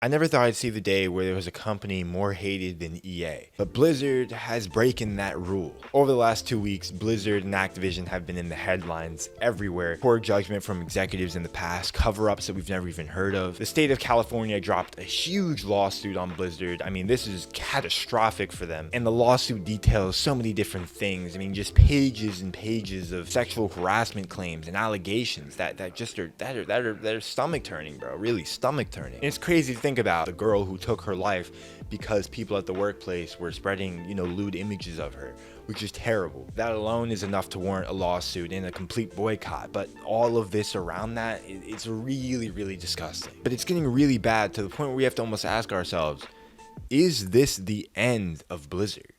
I never thought I'd see the day where there was a company more hated than EA, but Blizzard has broken that rule. Over the last 2 weeks, Blizzard and Activision have been in the headlines everywhere. Poor judgment from executives in the past, cover-ups that we've never even heard of. The state of California dropped a huge lawsuit on Blizzard. I mean, this is catastrophic for them. And the lawsuit details so many different things. I mean, just pages and pages of sexual harassment claims and allegations that are stomach turning, bro. Really stomach turning. And it's crazy to think about the girl who took her life because people at the workplace were spreading, lewd images of her, which is terrible. That alone is enough to warrant a lawsuit and a complete boycott. But all of this around that, it's really, really disgusting. But it's getting really bad to the point where we have to almost ask ourselves, is this the end of Blizzard?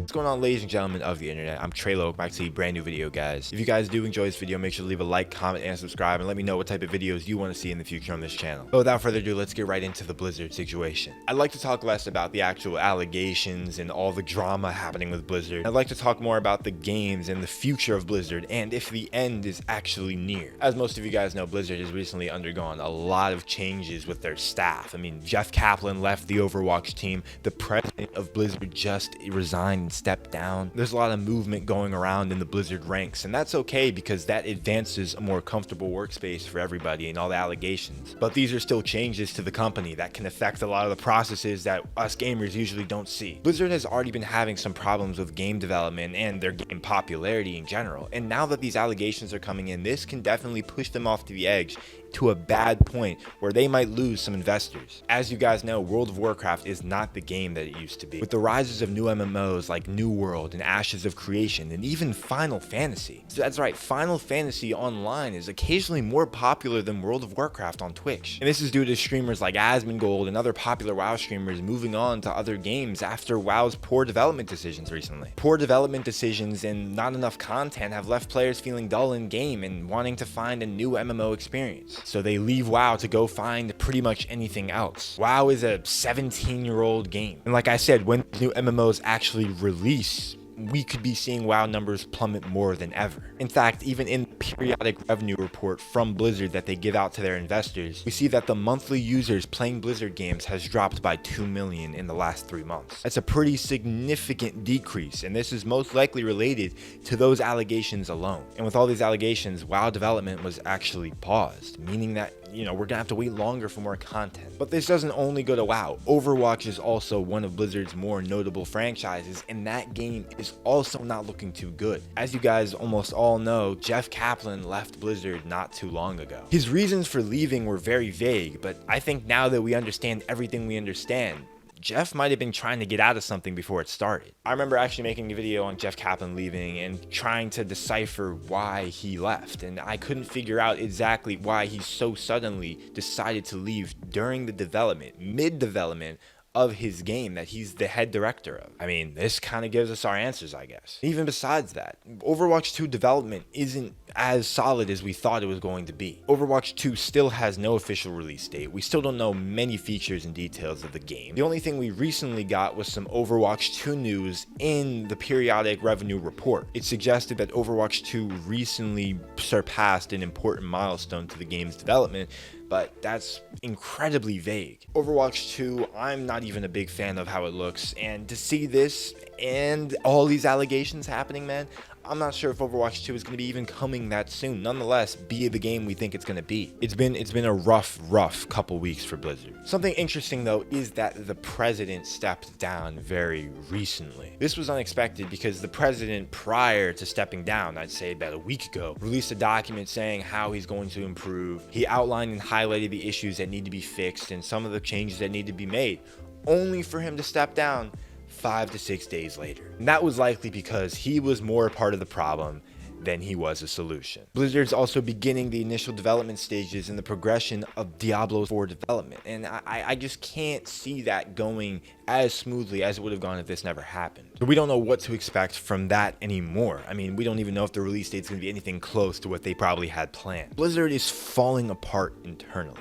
What's going on, ladies and gentlemen of the internet? I'm Treyllo, back to a brand new video, guys. If you guys do enjoy this video, make sure to leave a like, comment, and subscribe, and let me know what type of videos you want to see in the future on this channel. But without further ado, let's get right into the Blizzard situation. I'd like to talk less about the actual allegations and all the drama happening with Blizzard. I'd like to talk more about the games and the future of Blizzard, and if the end is actually near. As most of you guys know, Blizzard has recently undergone a lot of changes with their staff. I mean, Jeff Kaplan left the Overwatch team. The president of Blizzard just resigned and stepped down. There's a lot of movement going around in the Blizzard ranks, and that's okay because that advances a more comfortable workspace for everybody and all the allegations. But these are still changes to the company that can affect a lot of the processes that us gamers usually don't see. Blizzard has already been having some problems with game development and their game popularity in general, and now that these allegations are coming in, this can definitely push them off to the edge to a bad point where they might lose some investors. As you guys know, World of Warcraft is not the game that it used to be. With the rises of new MMOs like New World and Ashes of Creation and even Final Fantasy. So that's right, Final Fantasy Online is occasionally more popular than World of Warcraft on Twitch. And this is due to streamers like Asmongold and other popular WoW streamers moving on to other games after WoW's poor development decisions recently. Poor development decisions and not enough content have left players feeling dull in game and wanting to find a new MMO experience. So they leave WoW to go find pretty much anything else. WoW is a 17-year-old game. And like I said, when new MMOs actually release, we could be seeing WoW numbers plummet more than ever. In fact, even in the periodic revenue report from Blizzard that they give out to their investors, we see that the monthly users playing Blizzard games has dropped by 2 million in the last 3 months. That's a pretty significant decrease, and this is most likely related to those allegations alone. And with all these allegations, WoW development was actually paused, meaning that we're gonna have to wait longer for more content. But this doesn't only go to WoW. Overwatch is also one of Blizzard's more notable franchises, and that game is also not looking too good. As you guys almost all know, Jeff Kaplan left Blizzard not too long ago. His reasons for leaving were very vague, but I think now that we understand everything we understand, Jeff might have been trying to get out of something before it started. I remember actually making a video on Jeff Kaplan leaving and trying to decipher why he left, and I couldn't figure out exactly why he so suddenly decided to leave during the development, mid-development, of his game that he's the head director of. I mean, this kind of gives us our answers, I guess. Even besides that, Overwatch 2 development isn't as solid as we thought it was going to be. Overwatch 2 still has no official release date. We still don't know many features and details of the game. The only thing we recently got was some Overwatch 2 news in the periodic revenue report. It suggested that Overwatch 2 recently surpassed an important milestone to the game's development, but that's incredibly vague. Overwatch 2, I'm not even a big fan of how it looks, and to see this and all these allegations happening, man, I'm not sure if Overwatch 2 is going to be even coming that soon. Nonetheless, be the game we think it's going to be. It's been a rough couple weeks for Blizzard. Something interesting though is that the president stepped down very recently. This was unexpected because the president, prior to stepping down, I'd say about a week ago, released a document saying how he's going to improve. He outlined and highlighted the issues that need to be fixed and some of the changes that need to be made, only for him to step down 5 to 6 days later. And that was likely because he was more a part of the problem than he was a solution. Blizzard's also beginning the initial development stages in the progression of Diablo 4 development, and I just can't see that going as smoothly as it would have gone if this never happened. But we don't know what to expect from that anymore. I mean, we don't even know if the release date's going to be anything close to what they probably had planned. Blizzard is falling apart internally.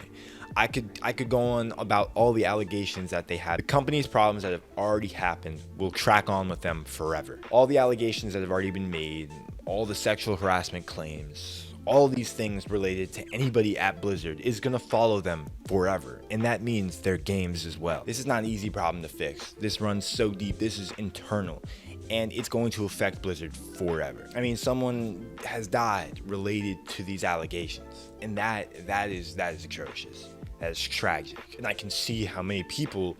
I could go on about all the allegations that they have. The company's problems that have already happened will track on with them forever. All the allegations that have already been made, all the sexual harassment claims, all these things related to anybody at Blizzard is going to follow them forever. And that means their games as well. This is not an easy problem to fix. This runs so deep. This is internal. And it's going to affect Blizzard forever. I mean, someone has died related to these allegations. And that is atrocious. That is tragic. And I can see how many people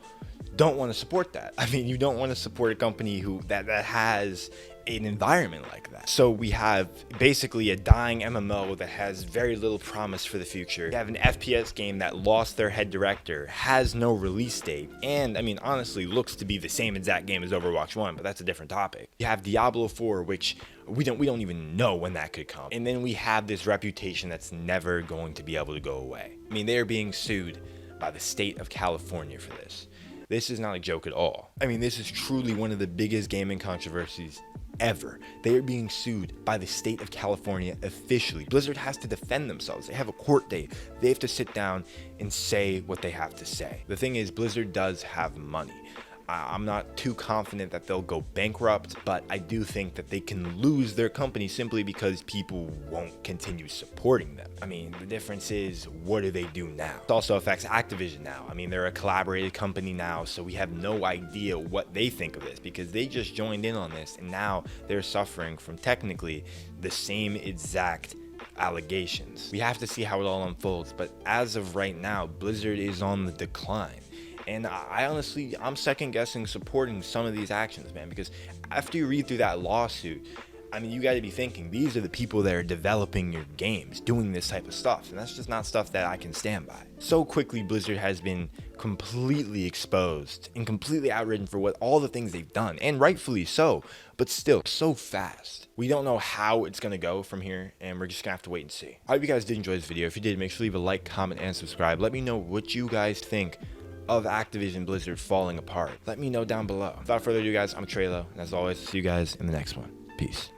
don't want to support that. I mean, you don't want to support a company that has an environment like that. So we have basically a dying MMO that has very little promise for the future. We have an FPS game that lost their head director, has no release date, and I mean, honestly, looks to be the same exact game as Overwatch 1, but that's a different topic. You have Diablo 4, which we don't even know when that could come. And then we have this reputation that's never going to be able to go away. I mean, they are being sued by the state of California for this. This is not a joke at all. I mean, this is truly one of the biggest gaming controversies ever. They are being sued by the state of California officially. Blizzard has to defend themselves. They have a court date. They have to sit down and say what they have to say. The thing is, Blizzard does have money. I'm not too confident that they'll go bankrupt, but I do think that they can lose their company simply because people won't continue supporting them. I mean, the difference is, what do they do now? It also affects Activison now. I mean, they're a collaborated company now, so we have no idea what they think of this because they just joined in on this and now they're suffering from technically the same exact allegations. We have to see how it all unfolds, but as of right now, Blizzard is on the decline. And I'm second guessing supporting some of these actions, man, because after you read through that lawsuit, I mean, you got to be thinking, these are the people that are developing your games, doing this type of stuff. And that's just not stuff that I can stand by. So quickly, Blizzard has been completely exposed and completely outridden for all the things they've done. And rightfully so, but still so fast. We don't know how it's going to go from here, and we're just going to have to wait and see. I hope you guys did enjoy this video. If you did, make sure to leave a like, comment, and subscribe. Let me know what you guys think of Activision Blizzard falling apart. Let me know down below. Without further ado, guys, I'm Treyllo, and as always, see you guys in the next one. Peace.